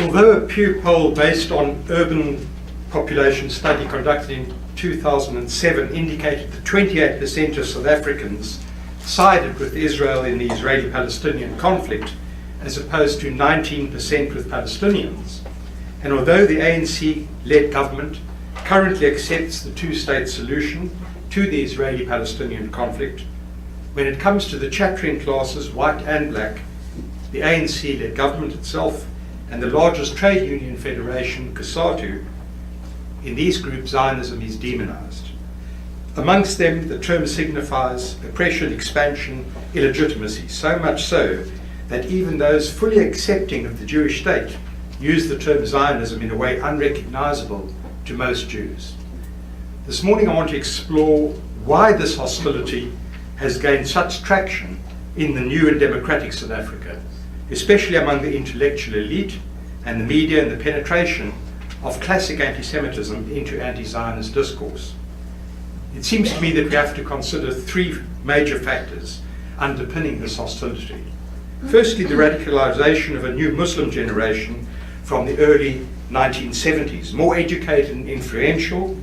Although a Pew poll based on urban population study conducted in 2007 indicated that 28% of South Africans sided with Israel in the Israeli-Palestinian conflict, as opposed to 19% with Palestinians, and although the ANC-led government currently accepts the two-state solution to the Israeli-Palestinian conflict, when it comes to the chattering classes, white and black, the ANC-led government itself and the largest trade union federation, COSATU, in these groups Zionism is demonized. Amongst them, the term signifies oppression, expansion, illegitimacy, so much so that even those fully accepting of the Jewish state use the term Zionism in a way unrecognizable to most Jews. This morning I want to explore why this hostility has gained such traction in the new and democratic South Africa, especially among the intellectual elite and the media, and the penetration of classic anti-Semitism into anti-Zionist discourse. It seems to me that we have to consider three major factors underpinning this hostility. Firstly, the radicalization of a new Muslim generation from the early 1970s, more educated and influential,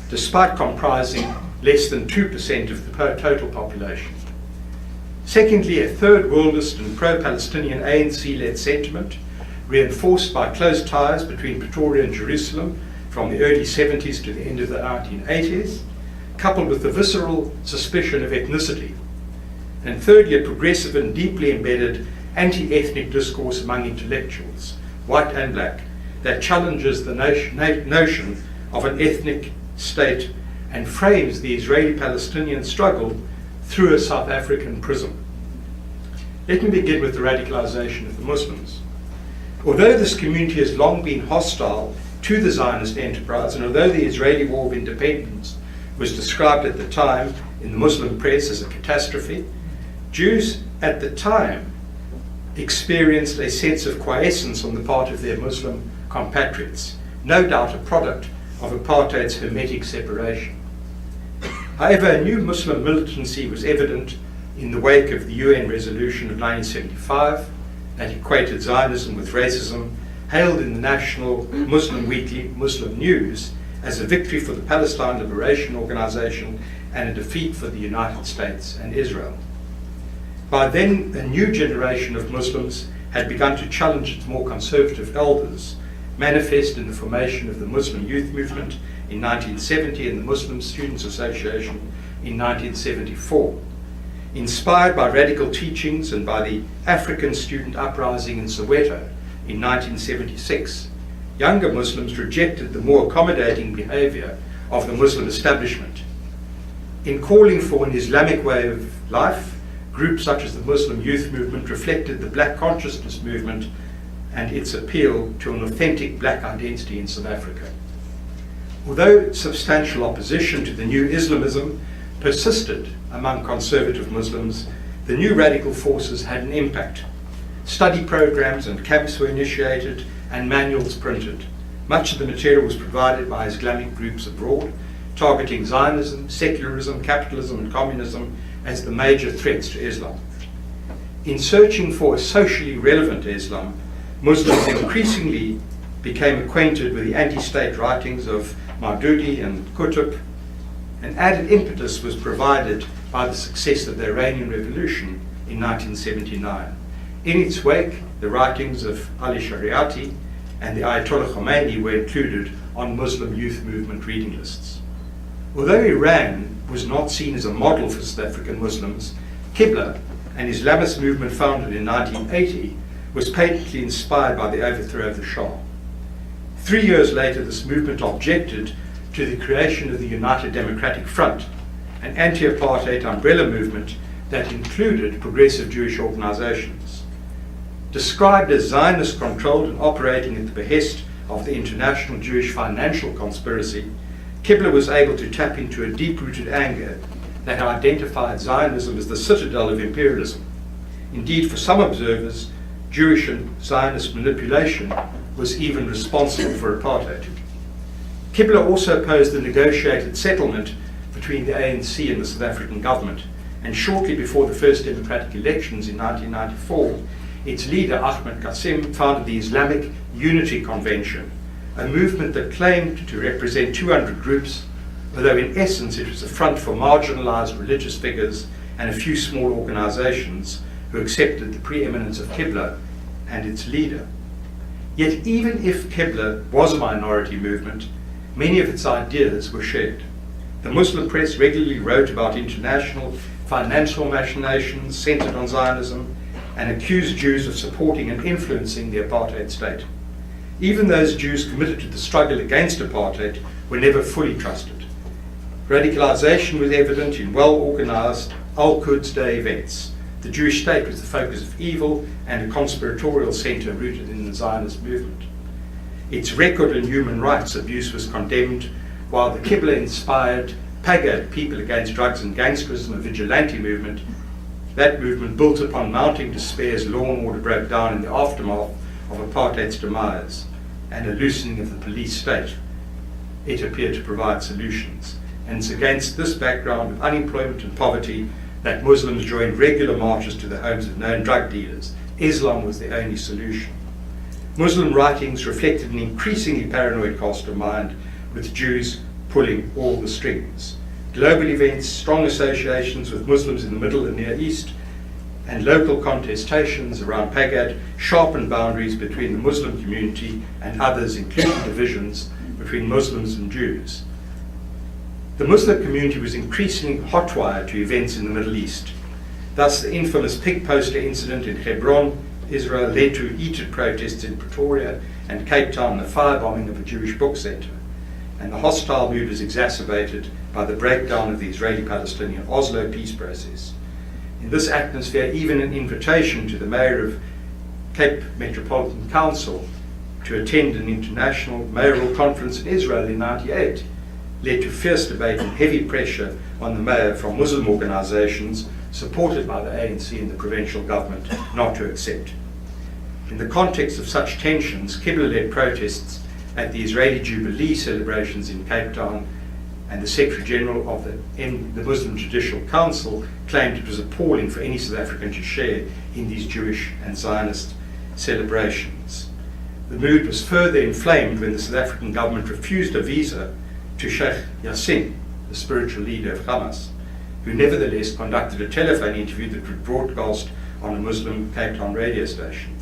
despite comprising less than 2% of the total population. Secondly, a third worldist and pro-Palestinian ANC-led sentiment, reinforced by close ties between Pretoria and Jerusalem from the early 70s to the end of the 1980s, coupled with the visceral suspicion of ethnicity. And thirdly, a progressive and deeply embedded anti-ethnic discourse among intellectuals, white and black, that challenges the notion of an ethnic state and frames the Israeli-Palestinian struggle through a South African prism. Let me begin with the radicalization of the Muslims. Although this community has long been hostile to the Zionist enterprise, and although the Israeli War of Independence was described at the time in the Muslim press as a catastrophe, Jews at the time experienced a sense of quiescence on the part of their Muslim compatriots, no doubt a product of apartheid's hermetic separation. However, a new Muslim militancy was evident in the wake of the UN resolution of 1975 that equated Zionism with racism, hailed in the national Muslim weekly Muslim News as a victory for the Palestine Liberation Organization and a defeat for the United States and Israel. By then, a new generation of Muslims had begun to challenge its more conservative elders, manifest in the formation of the Muslim Youth Movement in 1970 and the Muslim Students Association in 1974. Inspired by radical teachings and by the African student uprising in Soweto in 1976, younger Muslims rejected the more accommodating behavior of the Muslim establishment. In calling for an Islamic way of life, groups such as the Muslim Youth Movement reflected the black consciousness movement and its appeal to an authentic black identity in South Africa. Although substantial opposition to the new Islamism persisted among conservative Muslims, the new radical forces had an impact. Study programs and camps were initiated and manuals printed. Much of the material was provided by Islamic groups abroad, targeting Zionism, secularism, capitalism and communism as the major threats to Islam. In searching for a socially relevant Islam, Muslims increasingly became acquainted with the anti-state writings of Maududi and Qutb. An added impetus was provided by the success of the Iranian Revolution in 1979. In its wake, the writings of Ali Shariati and the Ayatollah Khomeini were included on Muslim youth movement reading lists. Although Iran was not seen as a model for South African Muslims, Qibla, an Islamist movement founded in 1980, was patently inspired by the overthrow of the Shah. 3 years later, this movement objected to the creation of the United Democratic Front, an anti-apartheid umbrella movement that included progressive Jewish organizations. Described as Zionist-controlled and operating at the behest of the international Jewish financial conspiracy, Qibla was able to tap into a deep-rooted anger that identified Zionism as the citadel of imperialism. Indeed, for some observers, Jewish and Zionist manipulation was even responsible for apartheid. Qibla also opposed the negotiated settlement between the ANC and the South African government, and shortly before the first democratic elections in 1994, its leader, Ahmed Qasem, founded the Islamic Unity Convention, a movement that claimed to represent 200 groups, although in essence it was a front for marginalized religious figures and a few small organizations who accepted the preeminence of Qibla and its leader. Yet even if Qibla was a minority movement, many of its ideas were shared. The Muslim press regularly wrote about international financial machinations centered on Zionism and accused Jews of supporting and influencing the apartheid state. Even those Jews committed to the struggle against apartheid were never fully trusted. Radicalization was evident in well-organized Al-Quds Day events. The Jewish state was the focus of evil and a conspiratorial center rooted in the Zionist movement. Its record in human rights abuse was condemned, while the Qibla-inspired Pagad People Against Drugs and Gangsterism, a vigilante movement, that movement built upon mounting despair as law and order broke down in the aftermath of apartheid's demise and a loosening of the police state. It appeared to provide solutions. And it's against this background of unemployment and poverty that Muslims joined regular marches to the homes of known drug dealers. Islam was the only solution. Muslim writings reflected an increasingly paranoid cast of mind, with Jews pulling all the strings. Global events, strong associations with Muslims in the Middle and Near East, and local contestations around Pagad sharpened boundaries between the Muslim community and others, including divisions between Muslims and Jews. The Muslim community was increasingly hotwired to events in the Middle East. Thus, the infamous pig poster incident in Hebron, Israel, led to heated protests in Pretoria and Cape Town, the firebombing of a Jewish book center. And the hostile mood was exacerbated by the breakdown of the Israeli-Palestinian Oslo peace process. In this atmosphere, even an invitation to the mayor of Cape Metropolitan Council to attend an international mayoral conference in Israel in '98 led to fierce debate and heavy pressure on the mayor from Muslim organizations supported by the ANC and the provincial government not to accept. In the context of such tensions, Qibla-led protests at the Israeli Jubilee celebrations in Cape Town, and the Secretary General of the Muslim Judicial Council claimed it was appalling for any South African to share in these Jewish and Zionist celebrations. The mood was further inflamed when the South African government refused a visa to Sheikh Yassin, the spiritual leader of Hamas, who nevertheless conducted a telephone interview that was broadcast on a Muslim Cape Town radio station.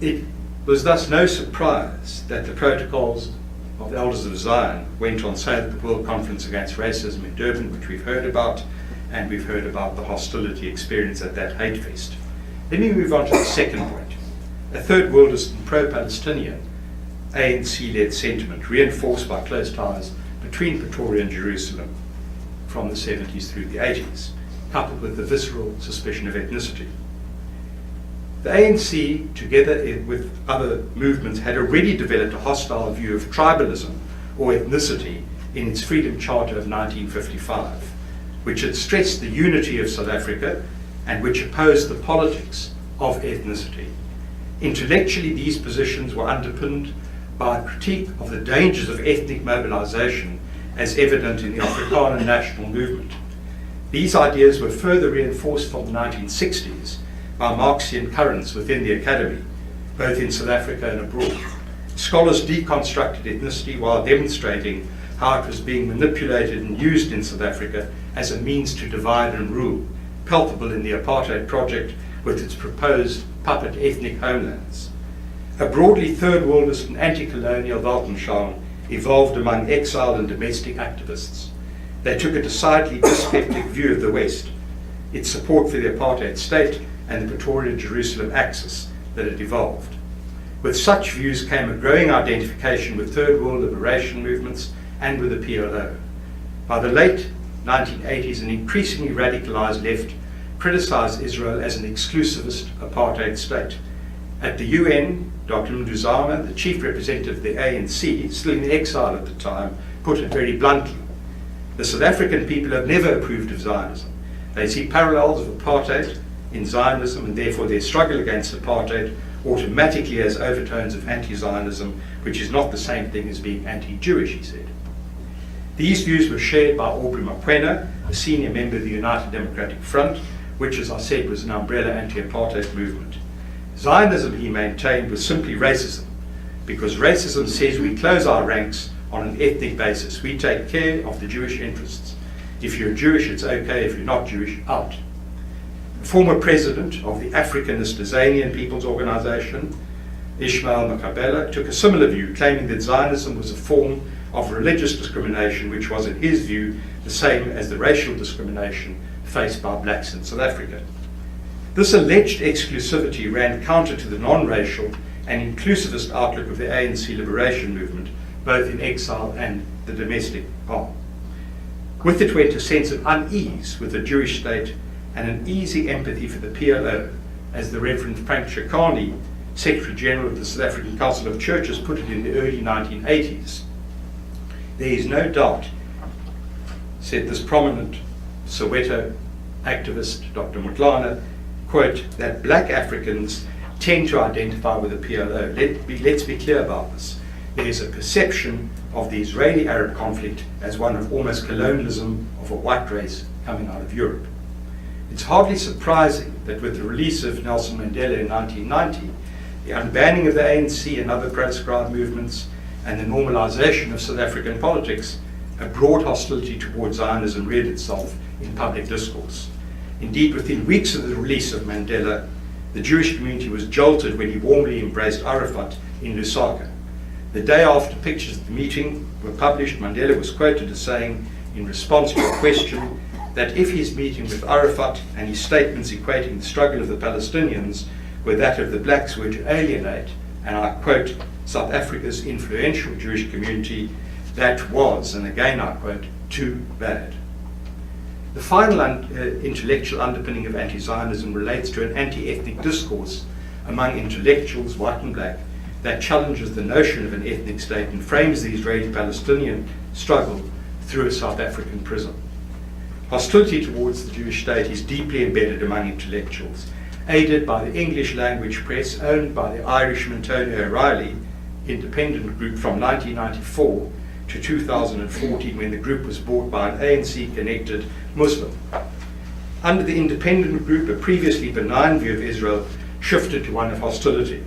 It was thus no surprise that the protocols of the Elders of Zion went on sale at the World Conference Against Racism in Durban, which we've heard about, and we've heard about the hostility experienced at that hate fest. Let me move on to the second point. A third worldist and pro-Palestinian ANC-led sentiment reinforced by close ties between Pretoria and Jerusalem from the 70s through the 80s, coupled with the visceral suspicion of ethnicity. The ANC, together with other movements, had already developed a hostile view of tribalism or ethnicity in its Freedom Charter of 1955, which had stressed the unity of South Africa and which opposed the politics of ethnicity. Intellectually, these positions were underpinned by a critique of the dangers of ethnic mobilization as evident in the Afrikaner national movement. These ideas were further reinforced from the 1960s by Marxian currents within the academy, both in South Africa and abroad. Scholars deconstructed ethnicity while demonstrating how it was being manipulated and used in South Africa as a means to divide and rule, palpable in the apartheid project with its proposed puppet ethnic homelands. A broadly third worldist and anti-colonial Weltanschauung evolved among exiled and domestic activists. They took a decidedly dyspeptic view of the West, its support for the apartheid state, and the Pretoria-Jerusalem axis that had evolved. With such views came a growing identification with third world liberation movements and with the PLO. By the late 1980s, an increasingly radicalized left criticized Israel as an exclusivist apartheid state. At the UN, Dr. Nduzama, the chief representative of the ANC, still in exile at the time, put it very bluntly: the South African people have never approved of Zionism. They see parallels of apartheid in Zionism, and therefore their struggle against apartheid automatically has overtones of anti-Zionism, which is not the same thing as being anti-Jewish, he said. These views were shared by Aubrey Mokoena, a senior member of the United Democratic Front, which, as I said, was an umbrella anti-apartheid movement. Zionism, he maintained, was simply racism, because racism says we close our ranks on an ethnic basis. We take care of the Jewish interests. If you're Jewish, it's okay. If you're not Jewish, out. The former president of the Africanist Tanzanian People's Organization, Ishmael Mkabela, took a similar view, claiming that Zionism was a form of religious discrimination which was, in his view, the same as the racial discrimination faced by blacks in South Africa. This alleged exclusivity ran counter to the non-racial and inclusivist outlook of the ANC liberation movement, both in exile and the domestic arm. With it went a sense of unease with the Jewish state and an easy empathy for the PLO, as the Reverend Frank Chikani, Secretary General of the South African Council of Churches, put it in the early 1980s. There is no doubt, said this prominent Soweto activist, Dr. Mutlana, quote, that black Africans tend to identify with the PLO. Let's be clear about this. There is a perception of the Israeli-Arab conflict as one of almost colonialism of a white race coming out of Europe. It's hardly surprising that with the release of Nelson Mandela in 1990, the unbanning of the ANC and other proscribed movements, and the normalization of South African politics, a broad hostility towards Zionism reared itself in public discourse. Indeed, within weeks of the release of Mandela, the Jewish community was jolted when he warmly embraced Arafat in Lusaka. The day after pictures of the meeting were published, Mandela was quoted as saying, in response to a question, that if his meeting with Arafat and his statements equating the struggle of the Palestinians were that of the blacks were to alienate, and I quote, South Africa's influential Jewish community, that was, and again I quote, too bad. The final intellectual underpinning of anti-Zionism relates to an anti-ethnic discourse among intellectuals, white and black, that challenges the notion of an ethnic state and frames the Israeli-Palestinian struggle through a South African prism. Hostility towards the Jewish state is deeply embedded among intellectuals, aided by the English language press owned by the Irishman Tony O'Reilly independent group from 1994 to 2014, when the group was bought by an ANC-connected Muslim. Under the independent group, a previously benign view of Israel shifted to one of hostility.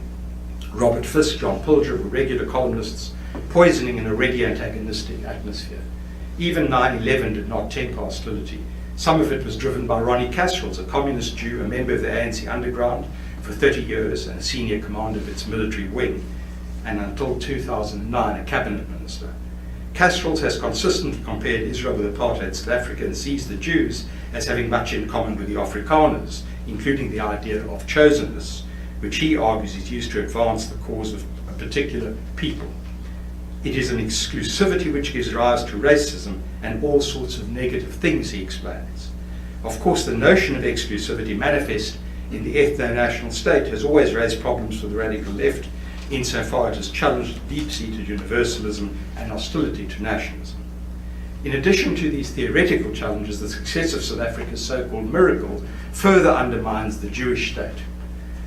Robert Fisk, John Pilger were regular columnists, poisoning an already antagonistic atmosphere. Even 9/11 did not temper hostility. Some of it was driven by Ronnie Kasrils, a communist Jew, a member of the ANC underground for 30 years and a senior commander of its military wing, and until 2009 a cabinet minister. Kasrils has consistently compared Israel with apartheid South Africa and sees the Jews as having much in common with the Afrikaners, including the idea of chosenness, which he argues is used to advance the cause of a particular people. It is an exclusivity which gives rise to racism and all sorts of negative things, he explains. Of course, the notion of exclusivity manifest in the ethno-national state has always raised problems for the radical left, insofar it has challenged deep-seated universalism and hostility to nationalism. In addition to these theoretical challenges, the success of South Africa's so-called miracle further undermines the Jewish state.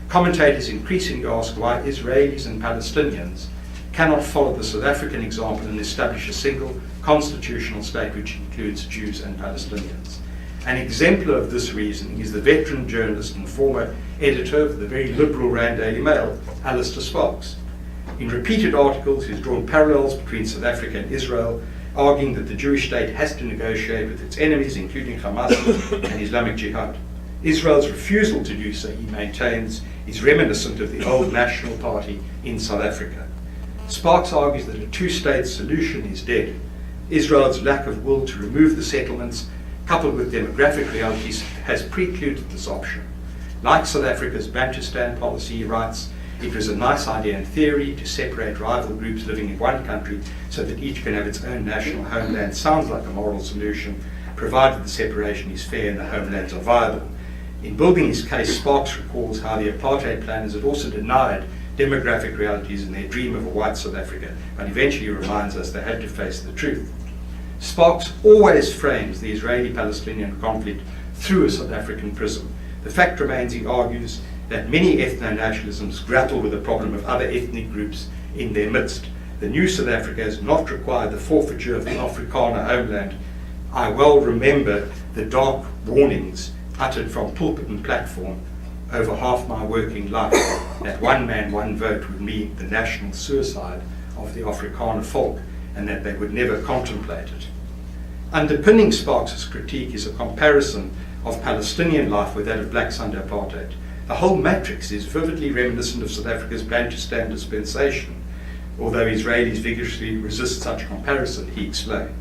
Commentators increasingly ask why Israelis and Palestinians cannot follow the South African example and establish a single constitutional state which includes Jews and Palestinians. An exemplar of this reasoning is the veteran journalist and former editor of the very liberal Rand Daily Mail, Alistair Sparks. In repeated articles, he's drawn parallels between South Africa and Israel, arguing that the Jewish state has to negotiate with its enemies, including Hamas and Islamic Jihad. Israel's refusal to do so, he maintains, is reminiscent of the old National Party in South Africa. Sparks argues that a two-state solution is dead. Israel's lack of will to remove the settlements, coupled with demographic realities, has precluded this option. Like South Africa's Bantustan policy, he writes, it was a nice idea in theory to separate rival groups living in one country so that each can have its own national homeland. Sounds like a moral solution, provided the separation is fair and the homelands are viable. In building his case, Sparks recalls how the apartheid planners had also denied demographic realities in their dream of a white South Africa, but eventually reminds us they had to face the truth. Sparks always frames the Israeli-Palestinian conflict through a South African prism. The fact remains, he argues, that many ethno-nationalisms grapple with the problem of other ethnic groups in their midst. The new South Africa has not required the forfeiture of the Afrikaner homeland. I well remember the dark warnings uttered from pulpit and platform over half my working life, that one man, one vote would mean the national suicide of the Afrikaner folk, and that they would never contemplate it. Underpinning Sparks's critique is a comparison of Palestinian life with that of blacks under apartheid. The whole matrix is vividly reminiscent of South Africa's Bantustan dispensation, although Israelis vigorously resist such comparison, he explained.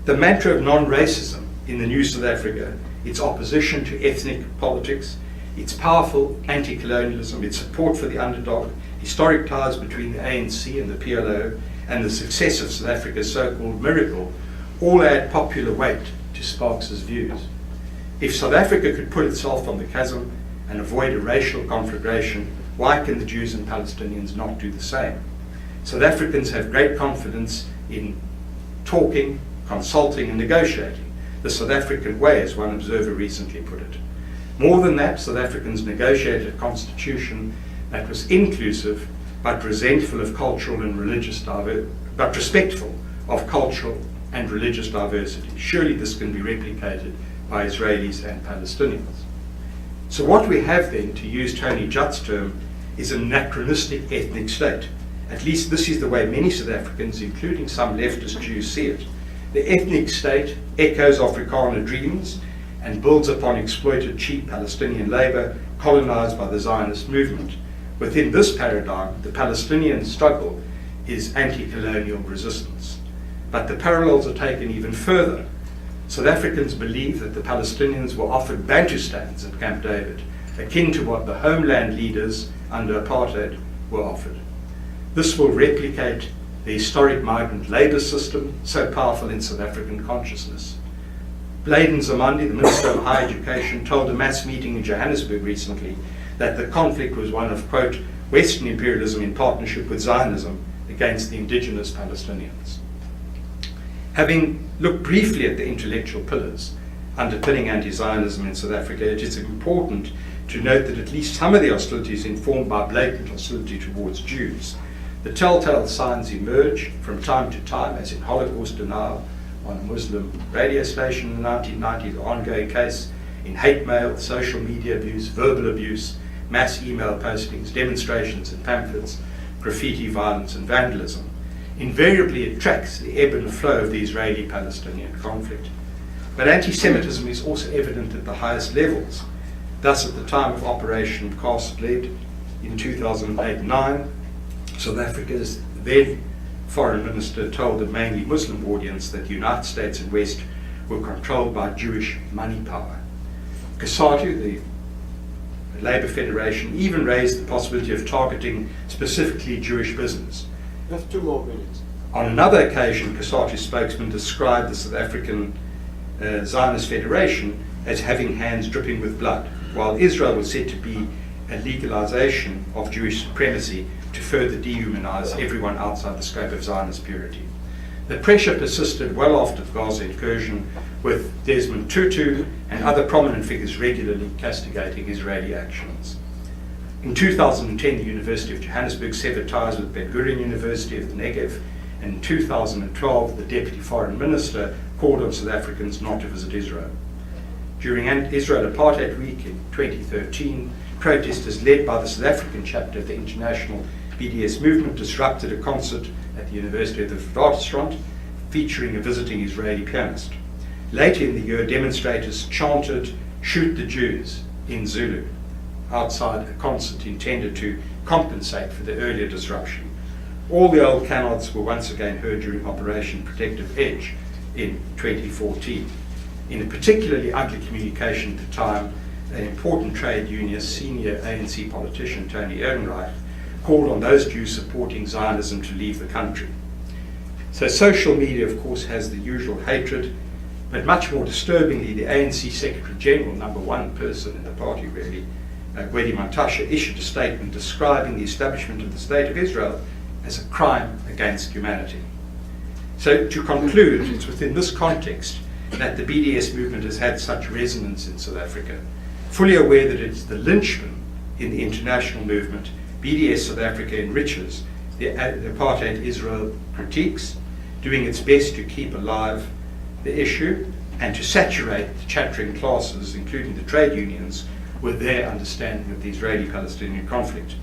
The mantra of non-racism in the new South Africa, its opposition to ethnic politics, its powerful anti-colonialism, its support for the underdog, historic ties between the ANC and the PLO, and the success of South Africa's so-called miracle, all add popular weight to Sparks's views. If South Africa could pull itself from the chasm and avoid a racial conflagration, why can the Jews and Palestinians not do the same? South Africans have great confidence in talking, consulting and negotiating, the South African way, as one observer recently put it. More than that, South Africans negotiated a constitution that was inclusive but resentful of cultural and religious but respectful of cultural and religious diversity. Surely this can be replicated by Israelis and Palestinians. So what we have then, to use Tony Jutt's term, is an anachronistic ethnic state. At least this is the way many South Africans, including some leftist Jews, see it. The ethnic state echoes Afrikaner dreams and builds upon exploited cheap Palestinian labor colonized by the Zionist movement. Within this paradigm, the Palestinian struggle is anti-colonial resistance. But the parallels are taken even further. South Africans believe that the Palestinians were offered Bantustans at Camp David, akin to what the homeland leaders under apartheid were offered. This will replicate the historic migrant labour system so powerful in South African consciousness. Bladen Zamandi, the Minister of Higher Education, told a mass meeting in Johannesburg recently that the conflict was one of, quote, Western imperialism in partnership with Zionism against the indigenous Palestinians. Having looked briefly at the intellectual pillars underpinning anti-Zionism in South Africa, it is important to note that at least some of the hostility is informed by blatant hostility towards Jews. The telltale signs emerge from time to time, as in Holocaust denial on a Muslim radio station in the 1990s, the ongoing case, in hate mail, social media abuse, verbal abuse, mass email postings, demonstrations and pamphlets, graffiti violence and vandalism. Invariably it tracks the ebb and flow of the Israeli-Palestinian conflict. But anti-Semitism is also evident at the highest levels. Thus, at the time of Operation Cast Lead in 2008-9, South Africa's then foreign minister told a mainly Muslim audience that the United States and West were controlled by Jewish money power. COSATU, the Labour Federation, even raised the possibility of targeting specifically Jewish business. You have 2 more minutes. On another occasion, COSATU spokesman described the South African Zionist Federation as having hands dripping with blood, while Israel was said to be a legalization of Jewish supremacy to further dehumanize everyone outside the scope of Zionist purity. The pressure persisted well after the Gaza incursion, with Desmond Tutu and other prominent figures regularly castigating Israeli actions. In 2010, the University of Johannesburg severed ties with Ben Gurion University of the Negev, and in 2012, the Deputy Foreign Minister called on South Africans not to visit Israel. During Israel Apartheid Week in 2013, protesters led by the South African chapter of the International BDS movement disrupted a concert at the University of the Witwatersrand featuring a visiting Israeli pianist. Later in the year, demonstrators chanted, "Shoot the Jews," in Zulu, outside a concert intended to compensate for the earlier disruption. All the old cannots were once again heard during Operation Protective Edge in 2014. In a particularly ugly communication at the time, an important trade unionist, senior ANC politician Tony Ehrenreich, called on those Jews supporting Zionism to leave the country. So social media, of course, has the usual hatred, but much more disturbingly, the ANC Secretary General, number one person in the party really, Gwedi Mantashe, issued a statement describing the establishment of the State of Israel as a crime against humanity. So to conclude, it's within this context that the BDS movement has had such resonance in South Africa. Fully aware that it's the linchpin in the international movement, BDS South Africa enriches the apartheid Israel critiques, doing its best to keep alive the issue, and to saturate the chattering classes, including the trade unions, with their understanding of the Israeli-Palestinian conflict.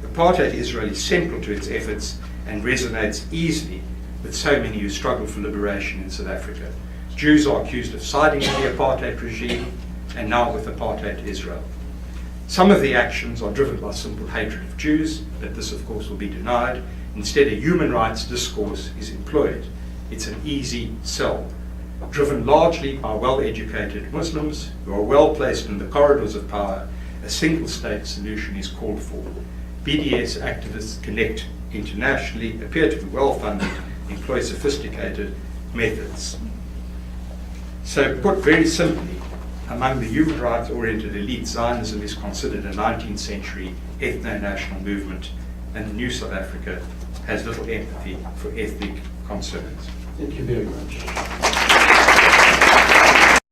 Apartheid Israel is central to its efforts and resonates easily with so many who struggle for liberation in South Africa. Jews are accused of siding with the apartheid regime and now with apartheid Israel. Some of the actions are driven by simple hatred of Jews, but this of course will be denied. Instead, a human rights discourse is employed. It's an easy sell, driven largely by well-educated Muslims who are well placed in the corridors of power. A single-state solution is called for. BDS activists connect internationally, appear to be well-funded, employ sophisticated methods. So put very simply, among the human rights-oriented elite, Zionism is considered a 19th century ethno-national movement, and the new South Africa has little empathy for ethnic concerns. Thank you very much.